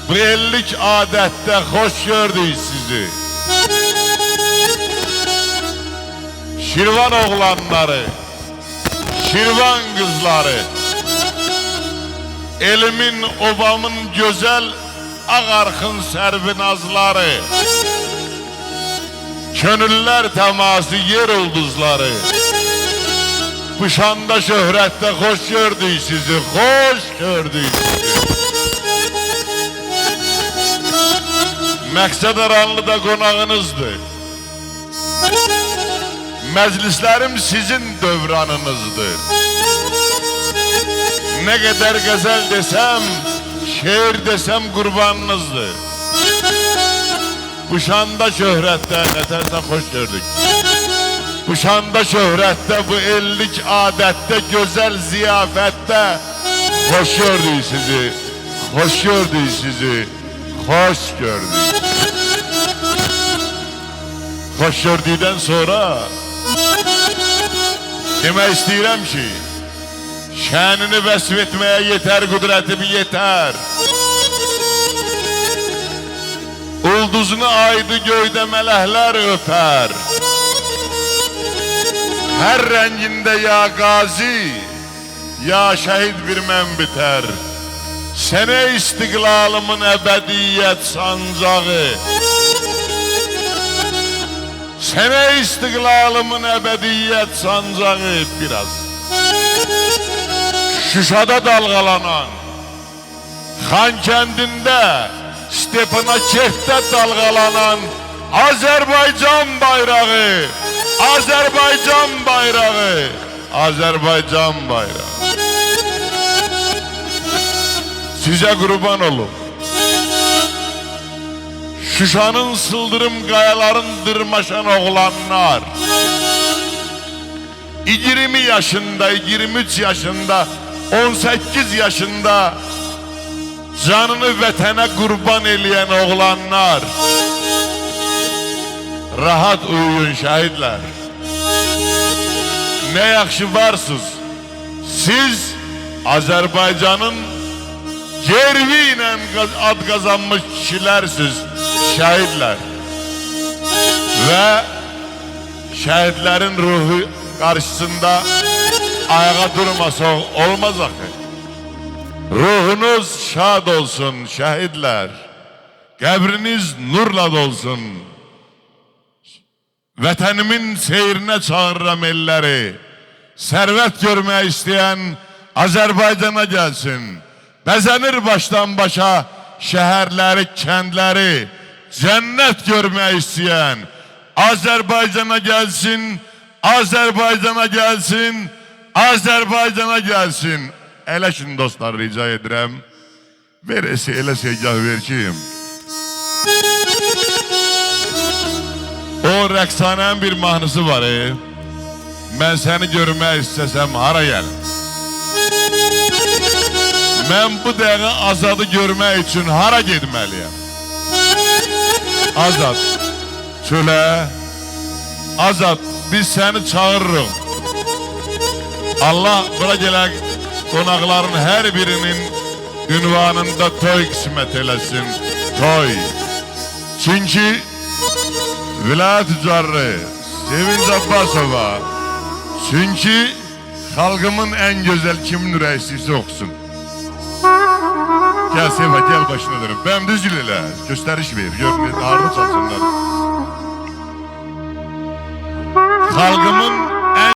Bu ellik adette hoş gördük sizi. Şirvan oğlanları, Şirvan kızları, elimin obamın güzel ağarxın servinazları, könüller teması yer ulduzları, bu şanda şöhrette hoş gördük sizi, hoş gördük sizi. Məqsəd Aranlı'da qonağınızdır. Məclislərim sizin dövranınızdır. Ne kadar gazel desem, şiir desem kurbanınızdır. Bu şanda şöhrette ne tersen hoş gördük. Bu şanda şöhrette, bu ellik adette, güzel ziyafette hoş gördük sizi, hoş gördük sizi, hoş gördük. Hoş gördükten sonra demek istəyirəm ki, şənini vəsf etməyə yeter, qüdrətimi yeter. Ulduzunu aydı göydə mələhlər öpər. Hər rəngində ya qazi, ya şəhid bir mən bitər. Sənə istiqlalımın əbədiyyət sancağı, sənə istiqlalımın əbədiyyət sancağı biraz. Şuşada dalgalanan, Xankəndində, Stepanakert dalgalanan Azərbaycan bayrağı, Azərbaycan bayrağı, Azərbaycan bayrağı. Size kurban olun. Şuşanın sıldırım kayaların dırmaşan oğlanlar, 20 yaşında, 23 yaşında, 18 yaşında canını vətənə kurban eleyen oğlanlar, rahat uyuyun şahitler. Ne yaxşı varsınız. Siz Azerbaycan'ın gervi ilə ad kazanmış kişilersiniz, şahitler. Ve şehitlerin ruhu karşısında ayağa durmasa olmaz akı. Ruhunuz şad olsun şehitler. Qəbriniz nurla dolsun. Vətənimin seyrine çağırıram elləri. Servet görmək isteyen Azerbaycan'a gelsin. Bəzənir baştan başa şehirleri, kəndləri. Cennet görmək isteyen Azerbaycan'a gelsin. Azerbaycan'a gelsin. Azerbaycan'a gelsin. Elə şimdi dostlar rica edirəm. Verəsi elə segah verkiyim. O rəqsanənin bir mahnısı var. Mən səni görmək istəsəm hara gəlim? Mən bu dəqiqə Azadı görmək üçün hara getməliyəm? Azad, çölə. Azad, biz səni çağırırıq. Allah bura gələn qonaqların hər birinin ünvanında toy qismət eləsin. Toy. Çünkü vilayət üzarı Sevinç Abbasova, çünkü xalqımın en güzel kimin ürəksisi okusun. Gel Seva, gel başına dönüm. Ben düzgün elə, gösteriş ver, görün, harda çalsınlar. Xalqımın